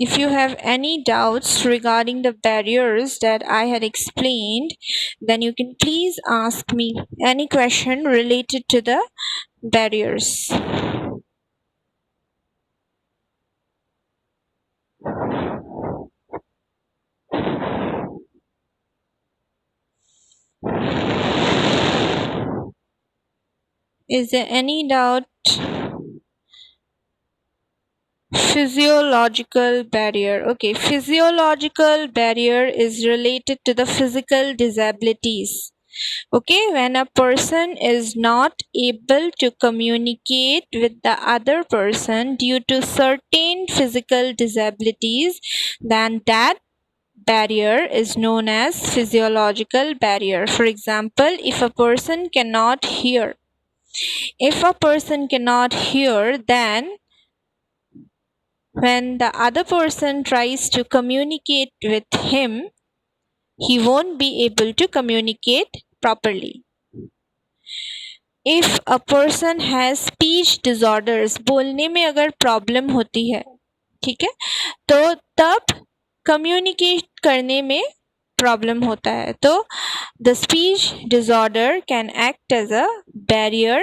if you have any doubts regarding the barriers that I had explained, then you can please ask me any question related to the barriers. Is there any doubt? Physiological barrier. Okay, physiological barrier is related to the physical disabilities. Okay, when a person is not able to communicate with the other person due to certain physical disabilities, then that barrier is known as physiological barrier. For example, if a person cannot hear, then when the other person tries to communicate with him, he won't be able to communicate properly. If a person has speech disorders, बोलने में अगर problem होती है, ठीक है, तो तब communicate करने में प्रॉब्लम होता है, तो the speech disorder can act as a barrier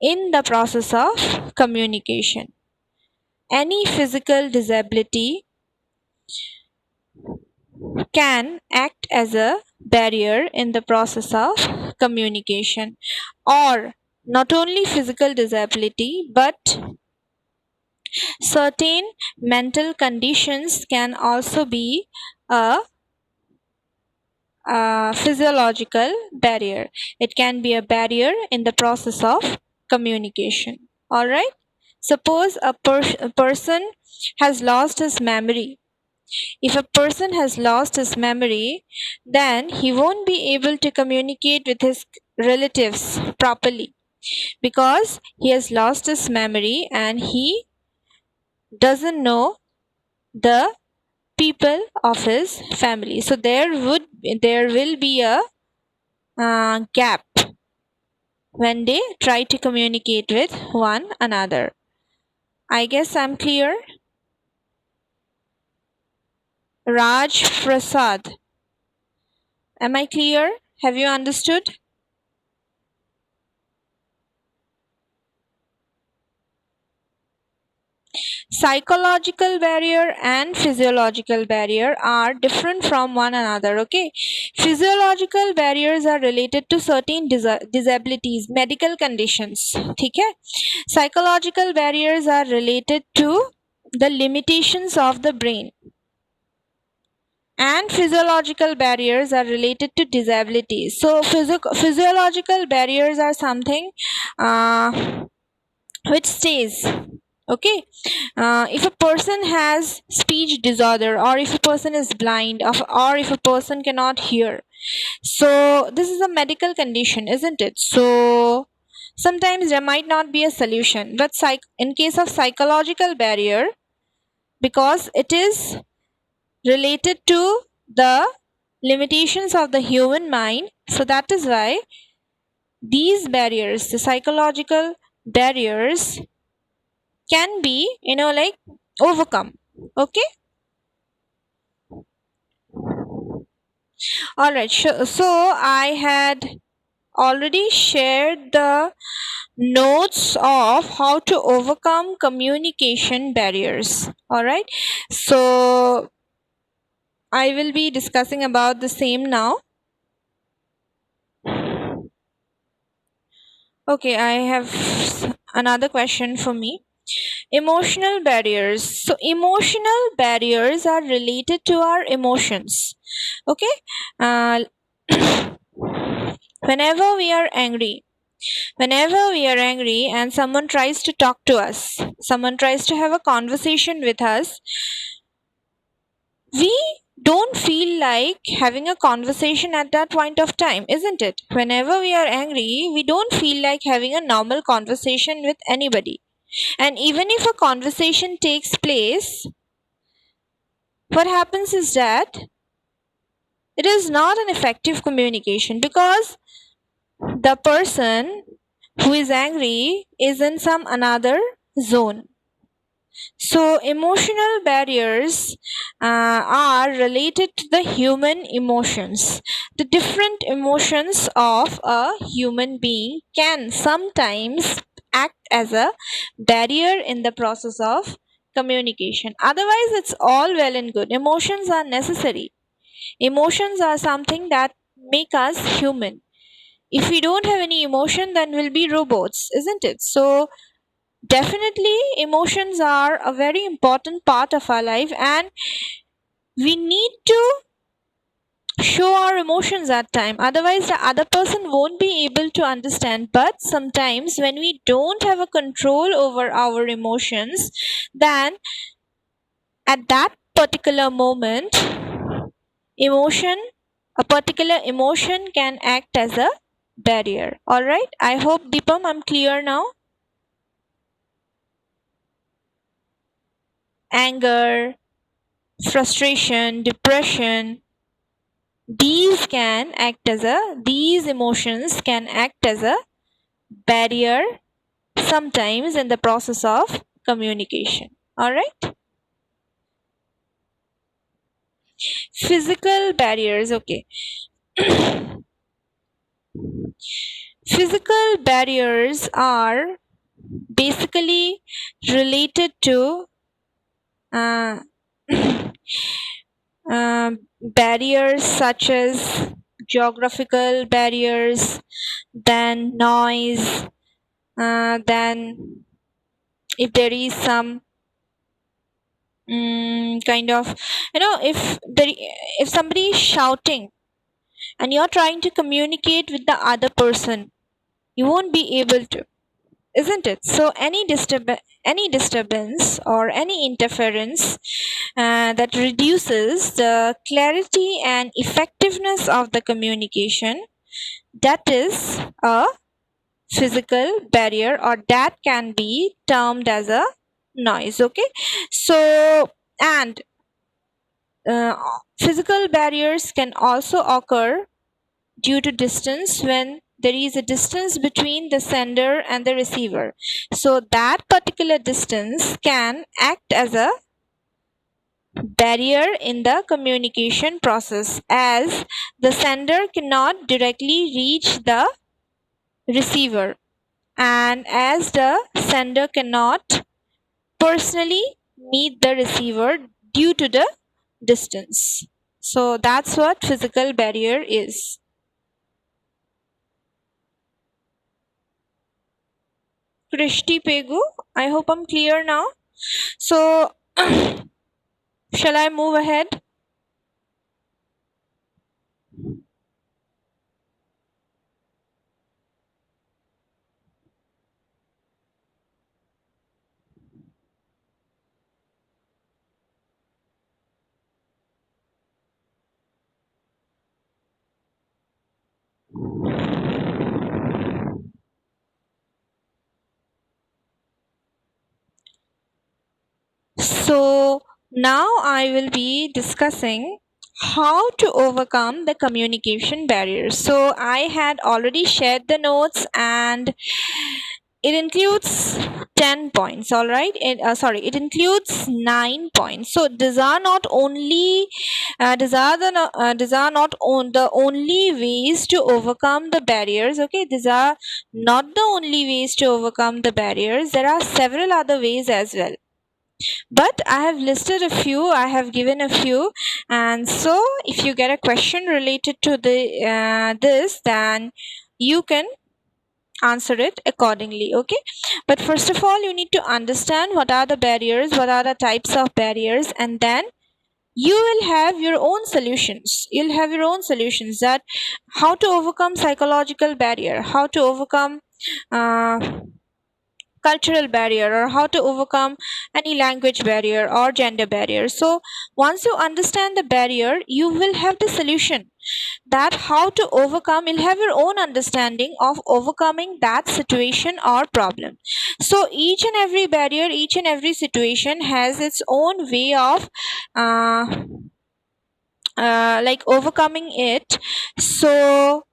in the process of communication. Any physical disability can act as a barrier in the process of communication. Or not only physical disability, but certain mental conditions can also be a physiological barrier. It can be a barrier in the process of communication. All right. Suppose a person has lost his memory. If a person has lost his memory, then he won't be able to communicate with his relatives properly because he has lost his memory and he doesn't know the people of his family. So there will be a gap when they try to communicate with one another. I guess I'm clear. Raj Prasad, am I clear? Have you understood? Psychological barrier and physiological barrier are different from one another. Okay, physiological barriers are related to certain disabilities, medical conditions, ठीक है. Psychological barriers are related to the limitations of the brain, and physiological barriers are related to disabilities. So physiological barriers are something which stays. Okay, if a person has speech disorder, or if a person is blind, or if a person cannot hear, so this is a medical condition, isn't it? So sometimes there might not be a solution, but in case of psychological barrier, because it is related to the limitations of the human mind, so that is why these barriers, the psychological barriers, can be like overcome. Okay, all right, sure. So I had already shared the notes of how to overcome communication barriers. All right, so I will be discussing about the same now. Okay, I have another question for me. Emotional barriers. So emotional barriers are related to our emotions. Okay, uh, whenever we are angry, and someone tries to talk to us, someone tries to have a conversation with us, we don't feel like having a conversation at that point of time, isn't it? Whenever we are angry, we don't feel like having a normal conversation with anybody. And even if a conversation takes place, what happens is that it is not an effective communication because the person who is angry is in some another zone. So, emotional barriers are related to the human emotions. The different emotions of a human being can sometimes act as a barrier in the process of communication. Otherwise, it's all well and good. Emotions are necessary. Emotions are something that make us human. If we don't have any emotion, then we'll be robots, isn't it? So, definitely, emotions are a very important part of our life, and we need to show our emotions at time. Otherwise, the other person won't be able to understand. But sometimes, when we don't have a control over our emotions, then at that particular moment, emotion, a particular emotion can act as a barrier. All right. I hope Deepam, I'm clear now. Anger, frustration, depression, these emotions can act as a barrier sometimes in the process of communication. All right. Physical barriers. Okay. Physical barriers are basically related to uh, barriers such as geographical barriers, then noise, then if there is some kind of, if somebody is shouting and you're trying to communicate with the other person, you won't be able to, isn't it? So any disturbance or any interference that reduces the clarity and effectiveness of the communication, that is a physical barrier, or that can be termed as a noise. Okay. So, and uh, physical barriers can also occur due to distance, when there is a distance between the sender and the receiver. So that particular distance can act as a barrier in the communication process, as the sender cannot directly reach the receiver, and as the sender cannot personally meet the receiver due to the distance. So that's what physical barrier is. Krishti Pegu, I hope I'm clear now. So, shall I move ahead? So, now I will be discussing how to overcome the communication barriers. So, I had already shared the notes, and it includes 10 points. All right. It includes 9 points. So, these are not only these are not the only ways to overcome the barriers. Okay, these are not the only ways to overcome the barriers. There are several other ways as well, but I have listed a few, I have given a few. And so if you get a question related to the this, then you can answer it accordingly. Okay, but first of all, you need to understand what are the barriers, what are the types of barriers, and then you will have your own solutions. You'll have your own solutions, that how to overcome psychological barrier, how to overcome uh, cultural barrier, or how to overcome any language barrier or gender barrier. So once you understand the barrier, you will have the solution, that how to overcome. You'll have your own understanding of overcoming that situation or problem. So each and every barrier, each and every situation has its own way of uh, like overcoming it. So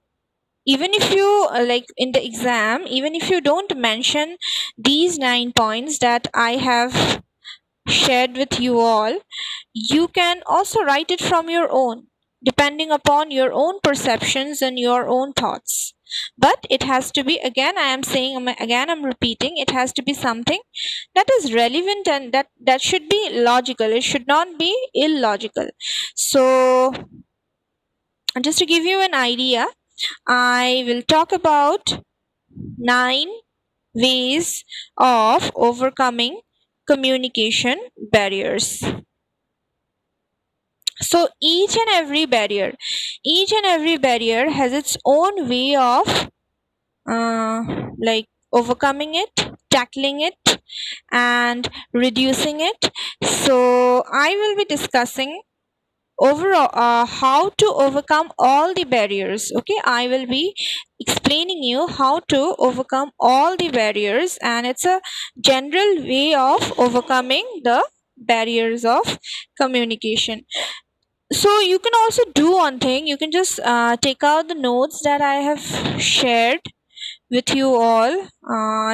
even if you like in the exam, even if you don't mention these 9 points that I have shared with you all, you can also write it from your own, depending upon your own perceptions and your own thoughts. But it has to be, again, I am saying, again, I'm repeating, it has to be something that is relevant and that should be logical. It should not be illogical. So, just to give you an idea, I will talk about 9 ways of overcoming communication barriers. So each and every barrier has its own way of like overcoming it, tackling it, and reducing it. So I will be discussing overall how to overcome all the barriers. Okay, I will be explaining you how to overcome all the barriers, and it's a general way of overcoming the barriers of communication. So you can also do one thing. You can just take out the notes that I have shared with you all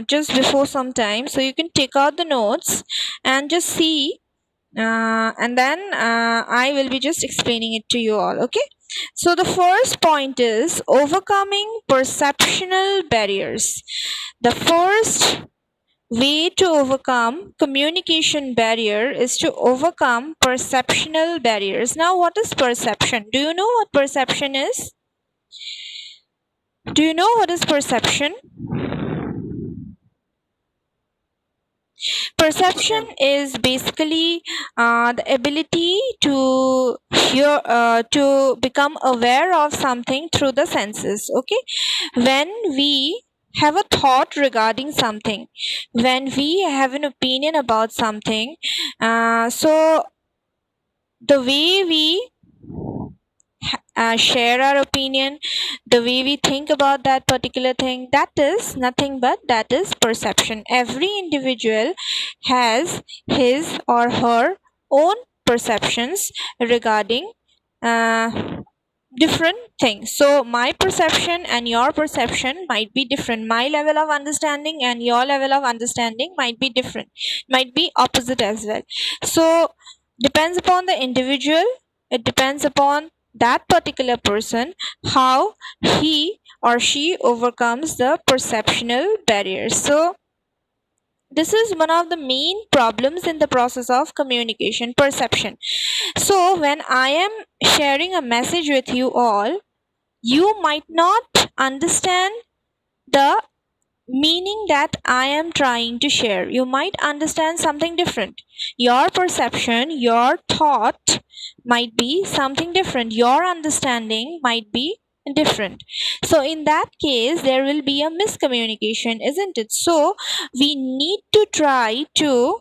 just before some time. So you can take out the notes and just see, and then I will be just explaining it to you all. Okay. So the first point is overcoming perceptional barriers. The first way to overcome communication barrier is to overcome perceptional barriers. Now, what is perception? Do you know what perception is? Do you know what is perception? Perception is basically the ability to hear, to become aware of something through the senses. Okay, when we have a thought regarding something, when we have an opinion about something, so the way we share our opinion, the way we think about that particular thing, that is nothing but that is perception. Every individual has his or her own perceptions regarding uh, different things. So my perception and your perception might be different. My level of understanding and your level of understanding might be different, might be opposite as well. So depends upon the individual, it depends upon that particular person how he or she overcomes the perceptional barriers. So this is one of the main problems in the process of communication, perception. So when I am sharing a message with you all, you might not understand the meaning that I am trying to share. You might understand something different. Your perception, your thought might be something different. Your understanding might be different. So, in that case, there will be a miscommunication, isn't it? So, we need to try to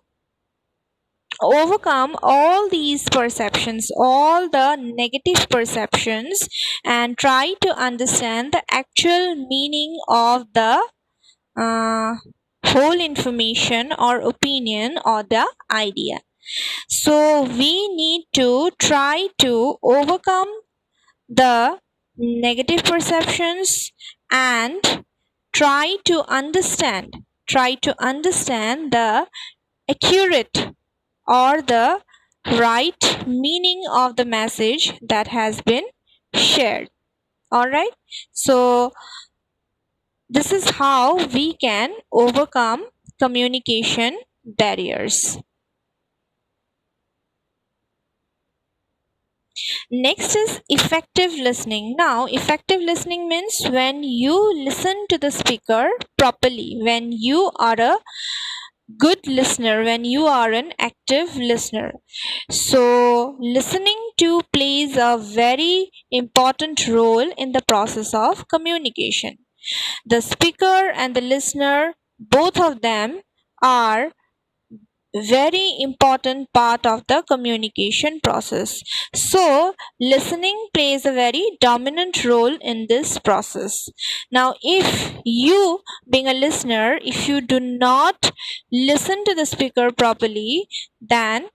overcome all these perceptions, all the negative perceptions, and try to understand the actual meaning of the uh, whole information or opinion or the idea. So we need to try to overcome the negative perceptions and try to understand the accurate or the right meaning of the message that has been shared. All right. So this is how we can overcome communication barriers. Next is effective listening. Now, effective listening means when you listen to the speaker properly, when you are a good listener, when you are an active listener. So, listening to plays a very important role in the process of communication. The speaker and the listener, both of them are very important part of the communication process. So listening plays a very dominant role in this process. Now if you, being a listener, if you do not listen to the speaker properly, then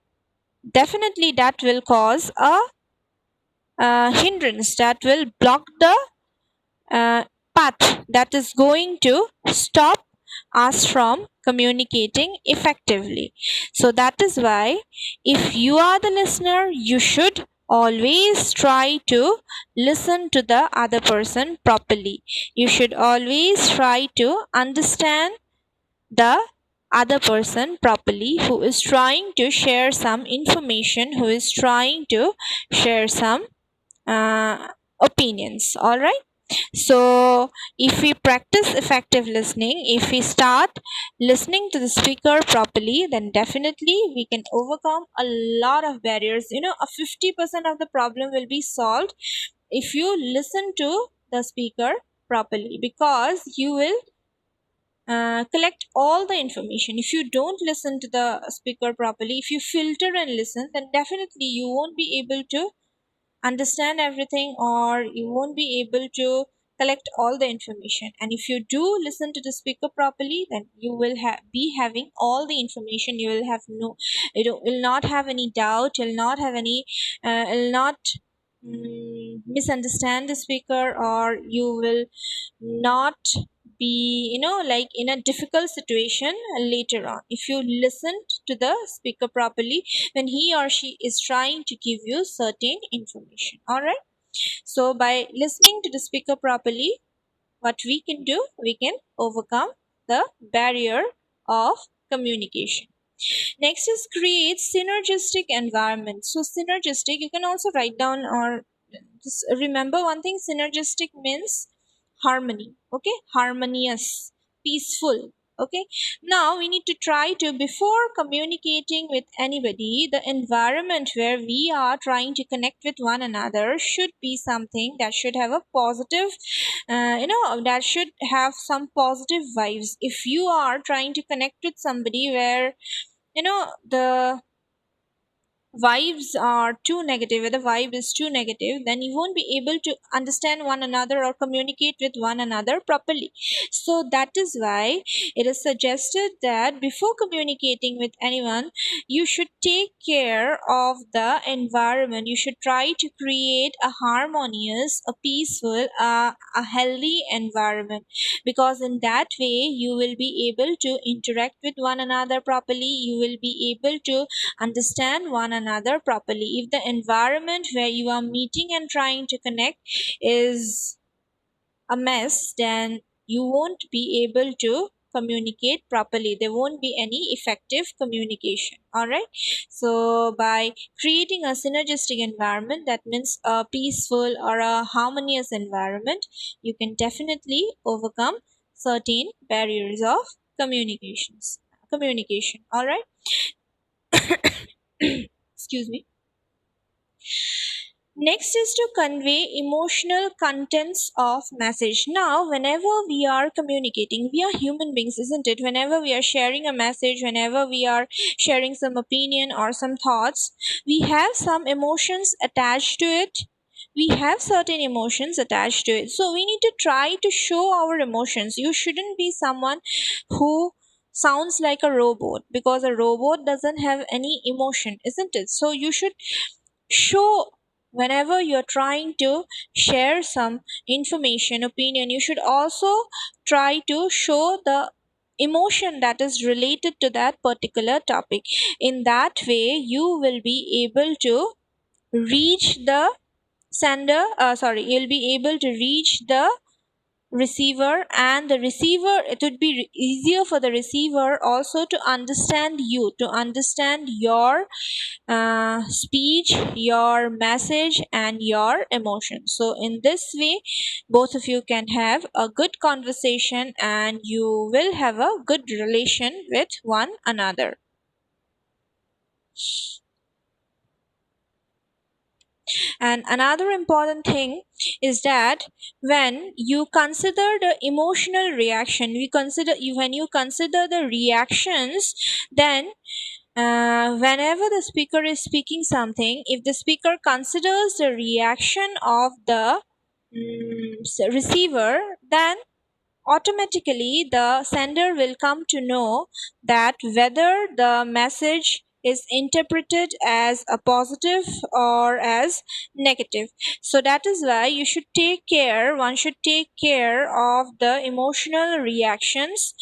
definitely that will cause a hindrance, that will block the path that is going to stop us from communicating effectively. So that is why if you are the listener, you should always try to listen to the other person properly. You should always try to understand the other person properly who is trying to share some information, who is trying to share some opinions. All right. So, if we practice effective listening, if we start listening to the speaker properly, then definitely we can overcome a lot of barriers. A 50% of the problem will be solved if you listen to the speaker properly, because you will collect all the information. If you don't listen to the speaker properly, if you filter and listen, then definitely you won't be able to understand everything, or you won't be able to collect all the information. And if you do listen to the speaker properly, then you will be having all the information. You will have no, will not have any doubt, will not have any, will not misunderstand the speaker, or you will not be like in a difficult situation later on if you listen to the speaker properly when he or she is trying to give you certain information. All right. So by listening to the speaker properly, what we can do, we can overcome the barrier of communication. Next is create synergistic environment. So synergistic, you can also write down or just remember one thing. Synergistic means harmony. Okay, harmonious, peaceful. Okay, now we need to try to, before communicating with anybody, the environment where we are trying to connect with one another should be something that should have a positive, that should have some positive vibes. If you are trying to connect with somebody where the vibes are too negative, where the vibe is too negative, then you won't be able to understand one another or communicate with one another properly. So that is why it is suggested that before communicating with anyone, you should take care of the environment. You should try to create a harmonious, a peaceful, a healthy environment, because in that way you will be able to interact with one another properly. You will be able to understand one another properly. If the environment where you are meeting and trying to connect is a mess, then you won't be able to communicate properly. There won't be any effective communication. All right. So by creating a synergistic environment, that means a peaceful or a harmonious environment, you can definitely overcome certain barriers of communication. All right. Excuse me. Next is to convey emotional contents of message. Now, whenever we are communicating, we are human beings, isn't it? Whenever we are sharing a message, whenever we are sharing some opinion or some thoughts, we have some emotions attached to it. We have certain emotions attached to it. So we need to try to show our emotions. You shouldn't be someone who sounds like a robot, because a robot doesn't have any emotion, isn't it? So you should show, whenever you're trying to share some information, opinion, you should also try to show the emotion that is related to that particular topic. In that way you will be able to reach the sender, you'll be able to reach the receiver, and the receiver, it would be easier for the receiver also to understand you, to understand your speech, your message, and your emotions. So in this way, both of you can have a good conversation and you will have a good relation with one another. And another important thing is that when you consider the emotional reaction, when you consider the reactions, then whenever the speaker is speaking something, if the speaker considers the reaction of the receiver, then automatically the sender will come to know that whether the message is interpreted as a positive or as negative. So that is why you should take care, one should take care of the emotional reactions.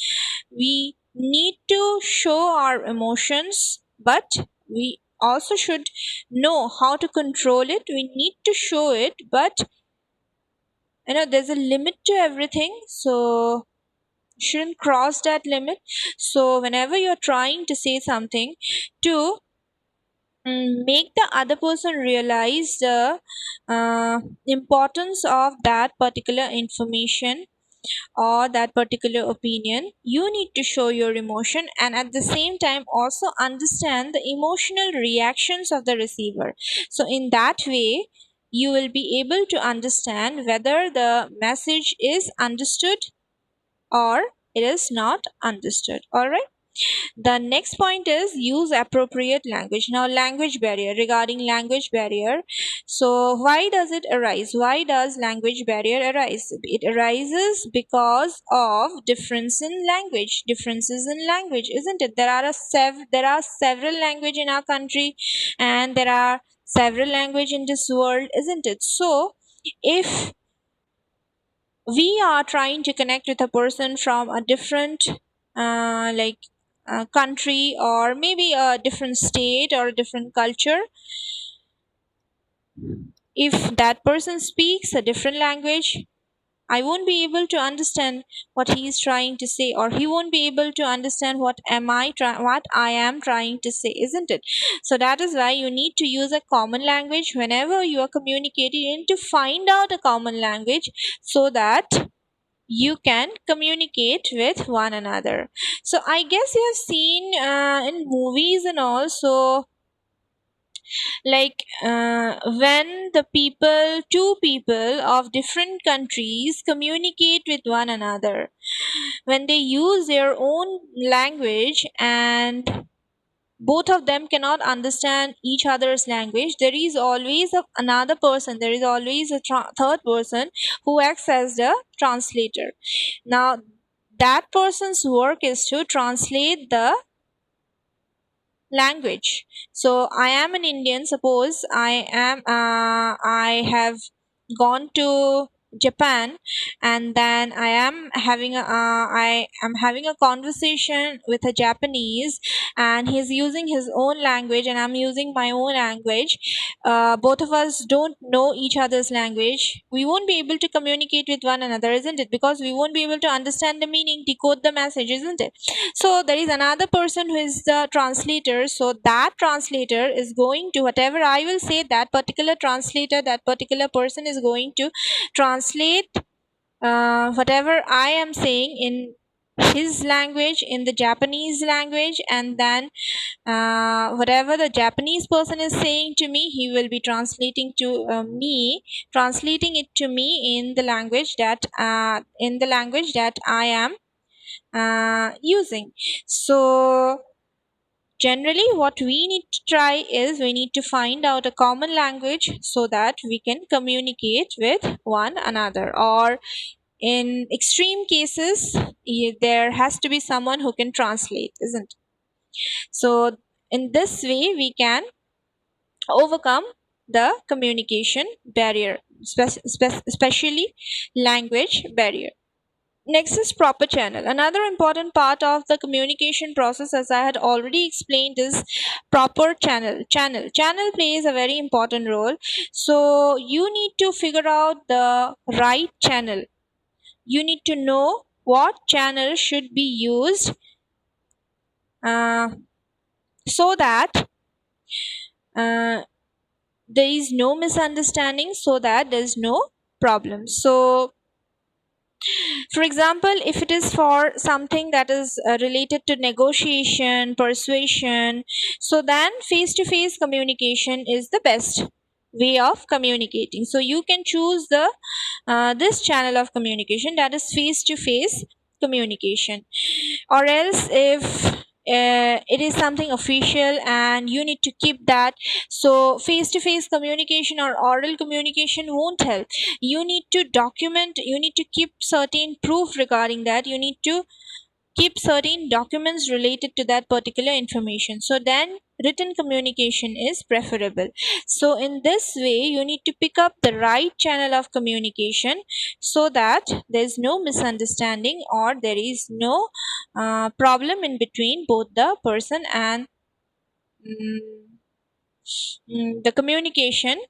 We need to show our emotions, but we also should know how to control it. We need to show it, but there's a limit to everything. So shouldn't cross that limit. So whenever you're trying to say something to make the other person realize the importance of that particular information or that particular opinion, you need to show your emotion and at the same time also understand the emotional reactions of the receiver. So in that way you will be able to understand whether the message is understood or it is not understood. All right. The next point is use appropriate language. Now, language barrier, regarding language barrier. So, why does it arise? Why does language barrier arise? It arises because of differences in language, isn't it? There are several language in our country, and there are several language in this world, isn't it? So, if we are trying to connect with a person from a different like country or maybe a different state or a different culture, if that person speaks a different language, I won't be able to understand what he is trying to say, or he won't be able to understand what I am trying to say, isn't it? So that is why you need to use a common language whenever you are communicating. You need to find out a common language so that you can communicate with one another. So I guess you have seen in movies and also, like when the two people of different countries communicate with one another, when they use their own language and both of them cannot understand each other's language, there is always another person, there is always a third person who acts as the translator. Now that person's work is to translate the language. So I am an Indian. Suppose I have gone to Japan, and then I am having a conversation with a Japanese, and he's using his own language and I'm using my own language. Both of us don't know each other's language. We won't be able to communicate with one another, isn't it? Because we won't be able to understand the meaning, decode the message, isn't it? So there is another person who is the translator. So that translator is going to, whatever I will say, that particular translator, that particular person is going to translate whatever I am saying in his language, in the Japanese language, and then whatever the Japanese person is saying to me, he will be translating it to me in the language that I am using. So generally what we need to try is we need to find out a common language so that we can communicate with one another, or in extreme cases there has to be someone who can translate, isn't it? So in this way we can overcome the communication barrier, especially language barrier. Next is proper channel. Another important part of the communication process, as I had already explained, is proper channel. Channel plays a very important role. So you need to figure out the right channel. You need to know what channel should be used uh, so that uh, there is no misunderstanding, so that there is no problem. So for example, if it is for something that is related to negotiation, persuasion, so then face to face communication is the best way of communicating. So you can choose the this channel of communication, that is face to face communication. Or else if it is something official and you need to keep that, so face to face communication or oral communication won't help. You need to document, you need to keep certain proof regarding that. You need to keep certain documents related to that particular information. So then written communication is preferable. So in this way you need to pick up the right channel of communication so that there is no misunderstanding or there is no problem in between both the person and mm, the communication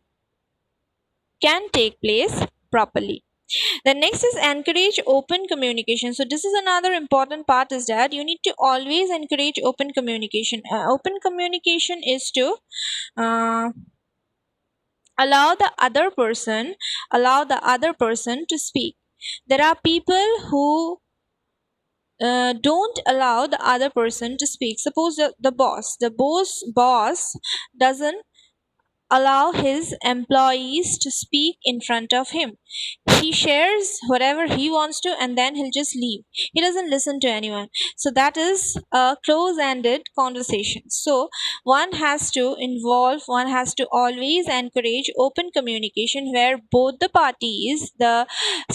can take place properly. The next is encourage open communication. So this is another important part, is that you need to always encourage open communication. Open communication is to uh, allow the other person to speak. There are people who don't allow the other person to speak. Suppose the boss doesn't allow his employees to speak in front of him. He shares whatever he wants to and then he'll just leave. He doesn't listen to anyone. So that is a close ended conversation. So one has to always encourage open communication where both the parties, the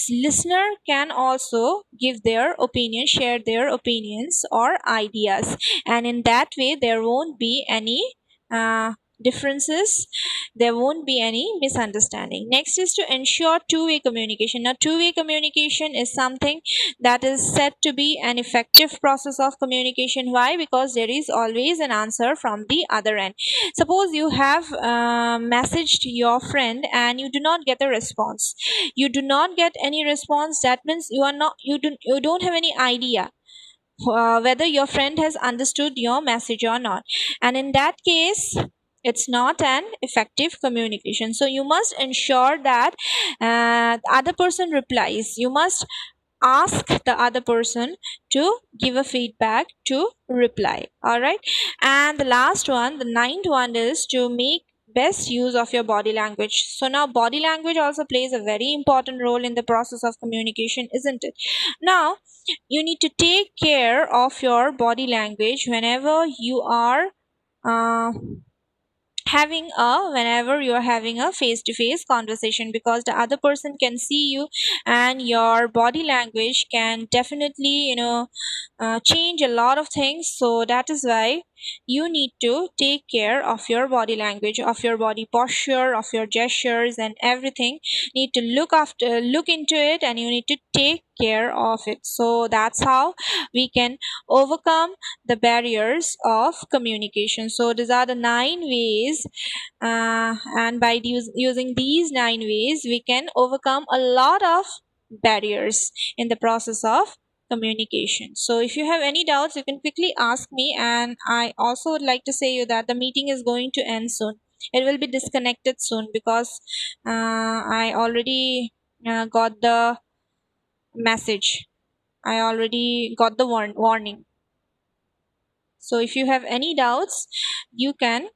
listener can also give their opinion, share their opinions or ideas, and in that way there won't be any differences, there won't be any misunderstanding. Next is to ensure two-way communication. Now two-way communication is something that is said to be an effective process of communication. Why? Because there is always an answer from the other end. Suppose you have messaged your friend and you do not get a response, you do not get any response, that means you don't have any idea whether your friend has understood your message or not, and in that case it's not an effective communication. So you must ensure that the other person replies. You must ask the other person to give a feedback to reply. All right, and the last one, the ninth one, is to make best use of your body language. So now body language also plays a very important role in the process of communication, isn't it? Now you need to take care of your body language whenever you are uh, whenever you are having a face to face conversation, because the other person can see you and your body language can definitely change a lot of things. So that is why you need to take care of your body language, of your body posture, of your gestures and everything. Need to look into it, and you need to take care of it. So that's how we can overcome the barriers of communication. So these are the 9 ways, and by using these 9 ways we can overcome a lot of barriers in the process of communication. So if you have any doubts you can quickly ask me, and I also would like to say you that the meeting is going to end soon. It will be disconnected soon because I already got the message, I already got the warning. So if you have any doubts you can